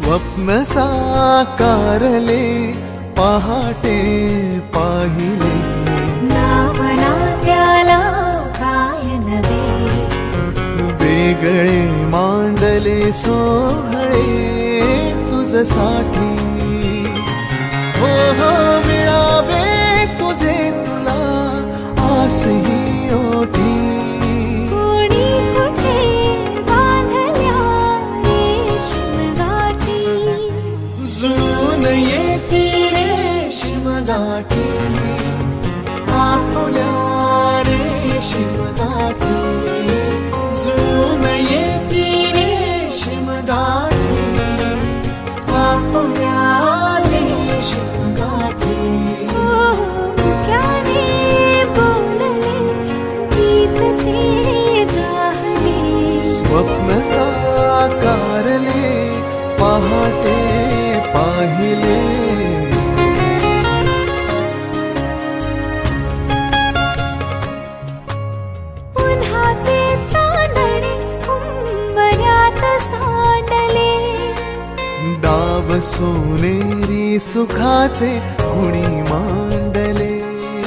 स्वप्न साकारले पहाटे पाहिले, नावना त्याला काय नवे, वेगळे मांडले सोहळे तुझसाठी. हो हो मिळावे तुझे तुला आसही ओठी, कोणी कुठे बांधल्या रेशीम गाठी, जुळून येती रेशीम गाठी, आपुल्या रेशीम गाठी, जुळून येती रेशीम गाठी, आपुल्या रेशीम गाठी. मुक्याने बोलले गीत ते जाहले, स्वप्न साकारले पहाटे पाहिले. उन्हाचे चांदणे उंबऱ्यात सांडले, डाव सोनेरी सुखाचे गुणी मांडले,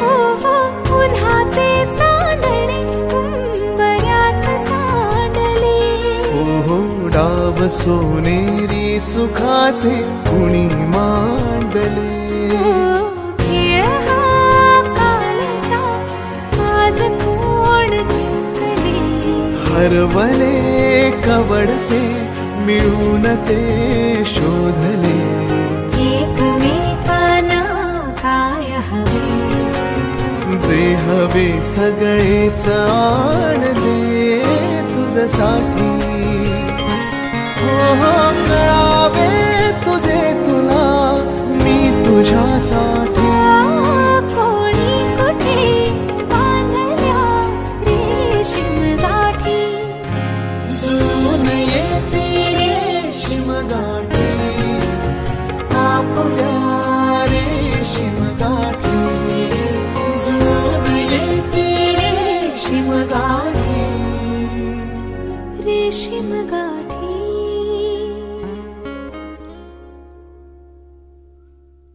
हो हो उन्हाचे चांदणे उंबऱ्यात सांडले, हो हो डाव सोनेरी सुखाचे गुणी मांडले. खेळ हा कालचा आज कोण जिंकले, हरवले कवडसे मिळून ते शोधले, एकमेकांना काय हवे, जे हवे सगळेच आणले तुझ्यासाठी. हो हो मिळावे तुझे तुला मी तुझ्यासाठी.